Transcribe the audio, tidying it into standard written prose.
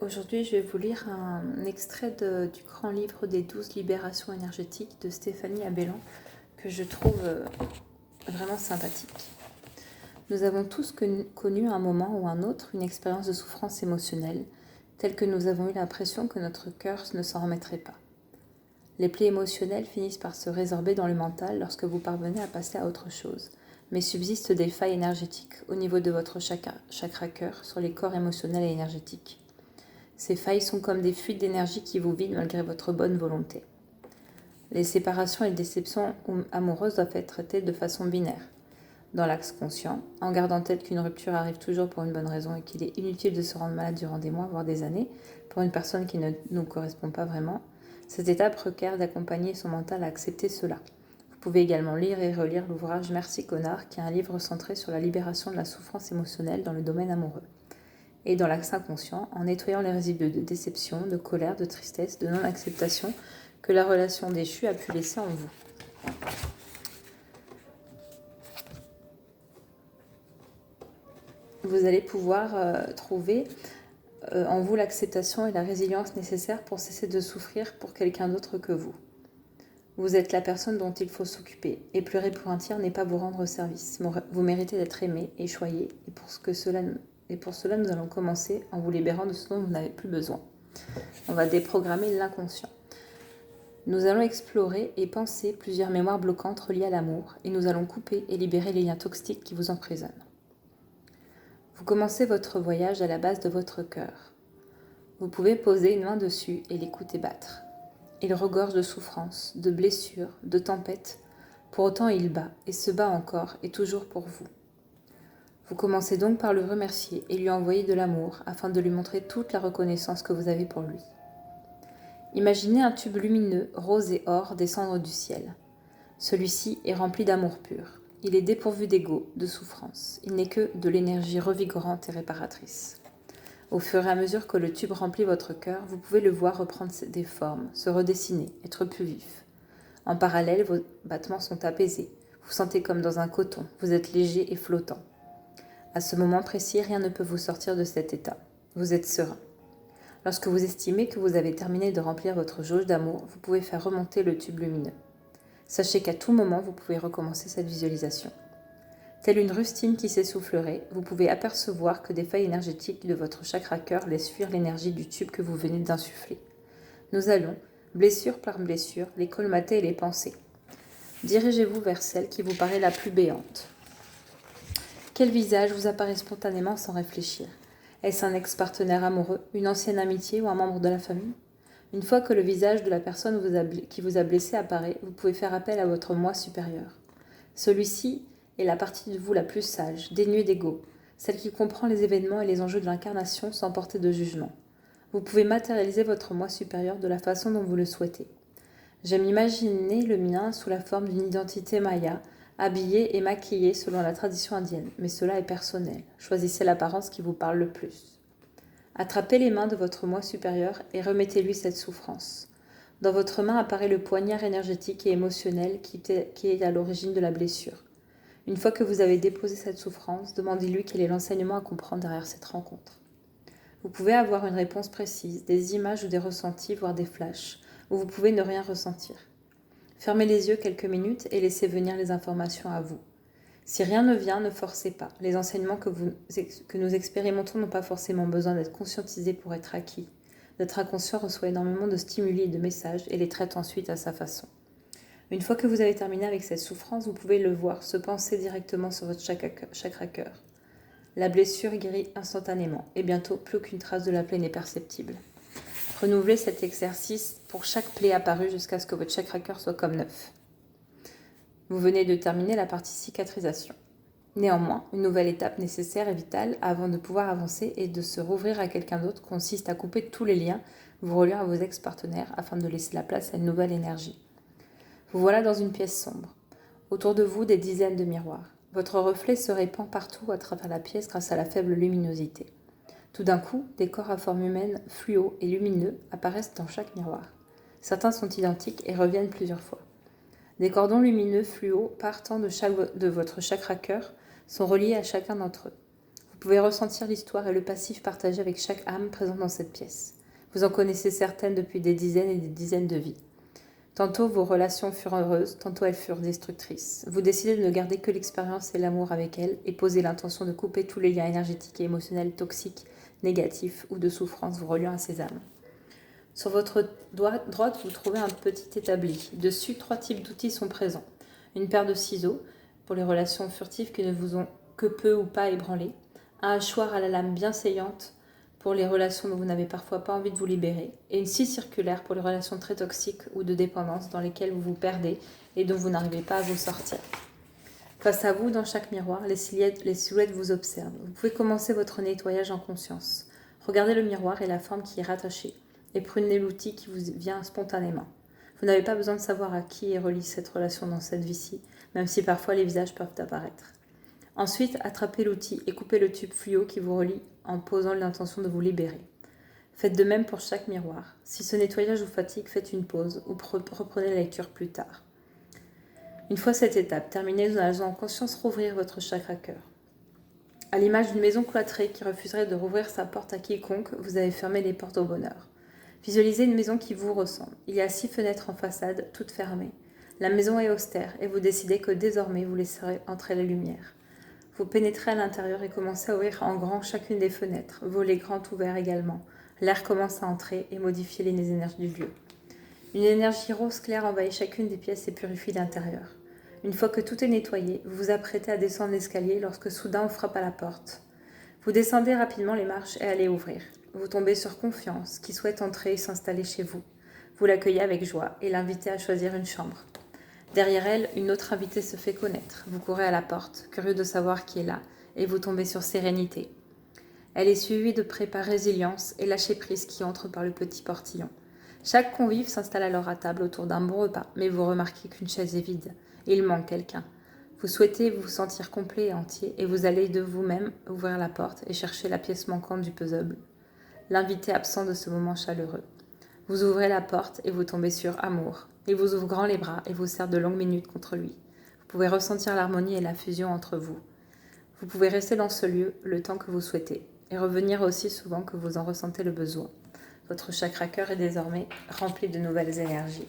Aujourd'hui, je vais vous lire un extrait du grand livre des 12 libérations énergétiques de Stéphanie Abellan que je trouve vraiment sympathique. Nous avons tous connu à un moment ou un autre une expérience de souffrance émotionnelle, telle que nous avons eu l'impression que notre cœur ne s'en remettrait pas. Les plaies émotionnelles finissent par se résorber dans le mental lorsque vous parvenez à passer à autre chose, mais subsistent des failles énergétiques au niveau de votre chakra cœur sur les corps émotionnels et énergétiques. Ces failles sont comme des fuites d'énergie qui vous vident malgré votre bonne volonté. Les séparations et les déceptions amoureuses doivent être traitées de façon binaire, dans l'axe conscient, en gardant en tête qu'une rupture arrive toujours pour une bonne raison et qu'il est inutile de se rendre malade durant des mois, voire des années, pour une personne qui ne nous correspond pas vraiment. Cette étape requiert d'accompagner son mental à accepter cela. Vous pouvez également lire et relire l'ouvrage Merci Connard, qui est un livre centré sur la libération de la souffrance émotionnelle dans le domaine amoureux. Et dans l'axe inconscient, en nettoyant les résidus de déception, de colère, de tristesse, de non-acceptation que la relation déchue a pu laisser en vous. Vous allez pouvoir trouver en vous l'acceptation et la résilience nécessaires pour cesser de souffrir pour quelqu'un d'autre que vous. Vous êtes la personne dont il faut s'occuper, et pleurer pour un tiers n'est pas vous rendre service. Vous méritez d'être aimé et choyé, et pour cela, nous allons commencer en vous libérant de ce dont vous n'avez plus besoin. On va déprogrammer l'inconscient. Nous allons explorer et penser plusieurs mémoires bloquantes reliées à l'amour, et nous allons couper et libérer les liens toxiques qui vous emprisonnent. Vous commencez votre voyage à la base de votre cœur. Vous pouvez poser une main dessus et l'écouter battre. Il regorge de souffrances, de blessures, de tempêtes. Pour autant, il bat, et se bat encore, et toujours pour vous. Vous commencez donc par le remercier et lui envoyer de l'amour, afin de lui montrer toute la reconnaissance que vous avez pour lui. Imaginez un tube lumineux, rose et or, descendre du ciel. Celui-ci est rempli d'amour pur. Il est dépourvu d'ego, de souffrance. Il n'est que de l'énergie revigorante et réparatrice. Au fur et à mesure que le tube remplit votre cœur, vous pouvez le voir reprendre des formes, se redessiner, être plus vif. En parallèle, vos battements sont apaisés. Vous sentez comme dans un coton, vous êtes léger et flottant. À ce moment précis, rien ne peut vous sortir de cet état. Vous êtes serein. Lorsque vous estimez que vous avez terminé de remplir votre jauge d'amour, vous pouvez faire remonter le tube lumineux. Sachez qu'à tout moment, vous pouvez recommencer cette visualisation. Telle une rustine qui s'essoufflerait, vous pouvez apercevoir que des failles énergétiques de votre chakra cœur laissent fuir l'énergie du tube que vous venez d'insuffler. Nous allons, blessure par blessure, les colmater et les penser. Dirigez-vous vers celle qui vous paraît la plus béante. Quel visage vous apparaît spontanément sans réfléchir ? Est-ce un ex-partenaire amoureux, une ancienne amitié ou un membre de la famille ? Une fois que le visage de la personne qui vous a blessé apparaît, vous pouvez faire appel à votre moi supérieur. Celui-ci est la partie de vous la plus sage, dénuée d'ego, celle qui comprend les événements et les enjeux de l'incarnation sans porter de jugement. Vous pouvez matérialiser votre moi supérieur de la façon dont vous le souhaitez. J'aime imaginer le mien sous la forme d'une identité maya, habillée et maquillée selon la tradition indienne, mais cela est personnel. Choisissez l'apparence qui vous parle le plus. Attrapez les mains de votre moi supérieur et remettez-lui cette souffrance. Dans votre main apparaît le poignard énergétique et émotionnel qui est à l'origine de la blessure. Une fois que vous avez déposé cette souffrance, demandez-lui quel est l'enseignement à comprendre derrière cette rencontre. Vous pouvez avoir une réponse précise, des images ou des ressentis, voire des flashs, ou vous pouvez ne rien ressentir. Fermez les yeux quelques minutes et laissez venir les informations à vous. Si rien ne vient, ne forcez pas. Les enseignements que nous expérimentons n'ont pas forcément besoin d'être conscientisés pour être acquis. Notre inconscient reçoit énormément de stimuli et de messages et les traite ensuite à sa façon. Une fois que vous avez terminé avec cette souffrance, vous pouvez le voir se penser directement sur votre chakra cœur. La blessure guérit instantanément et bientôt plus aucune trace de la plaie n'est perceptible. Renouvelez cet exercice pour chaque plaie apparue jusqu'à ce que votre chakra cœur soit comme neuf. Vous venez de terminer la partie cicatrisation. Néanmoins, une nouvelle étape nécessaire et vitale avant de pouvoir avancer et de se rouvrir à quelqu'un d'autre consiste à couper tous les liens vous reliant à vos ex-partenaires afin de laisser la place à une nouvelle énergie. Vous voilà dans une pièce sombre. Autour de vous, des dizaines de miroirs. Votre reflet se répand partout à travers la pièce grâce à la faible luminosité. Tout d'un coup, des corps à forme humaine, fluo et lumineux apparaissent dans chaque miroir. Certains sont identiques et reviennent plusieurs fois. Des cordons lumineux fluo partant de votre chakra cœur sont reliés à chacun d'entre eux. Vous pouvez ressentir l'histoire et le passif partagé avec chaque âme présente dans cette pièce. Vous en connaissez certaines depuis des dizaines et des dizaines de vies. Tantôt vos relations furent heureuses, tantôt elles furent destructrices. Vous décidez de ne garder que l'expérience et l'amour avec elles et posez l'intention de couper tous les liens énergétiques et émotionnels toxiques, négatifs ou de souffrance vous reliant à ces âmes. Sur votre droite, vous trouvez un petit établi. Dessus, 3 types d'outils sont présents. Une paire de ciseaux pour les relations furtives qui ne vous ont que peu ou pas ébranlé. Un hachoir à la lame bien saillante pour les relations dont vous n'avez parfois pas envie de vous libérer, et une scie circulaire pour les relations très toxiques ou de dépendance dans lesquelles vous vous perdez et dont vous n'arrivez pas à vous sortir. Face à vous, dans chaque miroir, les silhouettes vous observent. Vous pouvez commencer votre nettoyage en conscience. Regardez le miroir et la forme qui est rattachée, et prenez l'outil qui vous vient spontanément. Vous n'avez pas besoin de savoir à qui est reliée cette relation dans cette vie-ci, même si parfois les visages peuvent apparaître. Ensuite, attrapez l'outil et coupez le tube fluo qui vous relie en posant l'intention de vous libérer. Faites de même pour chaque miroir. Si ce nettoyage vous fatigue, faites une pause ou reprenez la lecture plus tard. Une fois cette étape terminée, vous allez en conscience rouvrir votre chakra cœur. À l'image d'une maison cloîtrée qui refuserait de rouvrir sa porte à quiconque, vous avez fermé les portes au bonheur. Visualisez une maison qui vous ressemble. Il y a 6 fenêtres en façade, toutes fermées. La maison est austère et vous décidez que désormais vous laisserez entrer la lumière. Vous pénétrez à l'intérieur et commencez à ouvrir en grand chacune des fenêtres, volets grands ouverts également. L'air commence à entrer et modifier les énergies du lieu. Une énergie rose claire envahit chacune des pièces et purifie l'intérieur. Une fois que tout est nettoyé, vous vous apprêtez à descendre l'escalier lorsque soudain on frappe à la porte. Vous descendez rapidement les marches et allez ouvrir. Vous tombez sur Confiance, qui souhaite entrer et s'installer chez vous. Vous l'accueillez avec joie et l'invitez à choisir une chambre. Derrière elle, une autre invitée se fait connaître. Vous courez à la porte, curieux de savoir qui est là, et vous tombez sur Sérénité. Elle est suivie de près par Résilience et Lâcher-Prise qui entre par le petit portillon. Chaque convive s'installe alors à table autour d'un bon repas, mais vous remarquez qu'une chaise est vide. Il manque quelqu'un. Vous souhaitez vous sentir complet et entier, et vous allez de vous-même ouvrir la porte et chercher la pièce manquante du puzzle. L'invité absent de ce moment chaleureux. Vous ouvrez la porte et vous tombez sur Amour. Il vous ouvre grand les bras et vous serre de longues minutes contre lui. Vous pouvez ressentir l'harmonie et la fusion entre vous. Vous pouvez rester dans ce lieu le temps que vous souhaitez et revenir aussi souvent que vous en ressentez le besoin. Votre chakra cœur est désormais rempli de nouvelles énergies.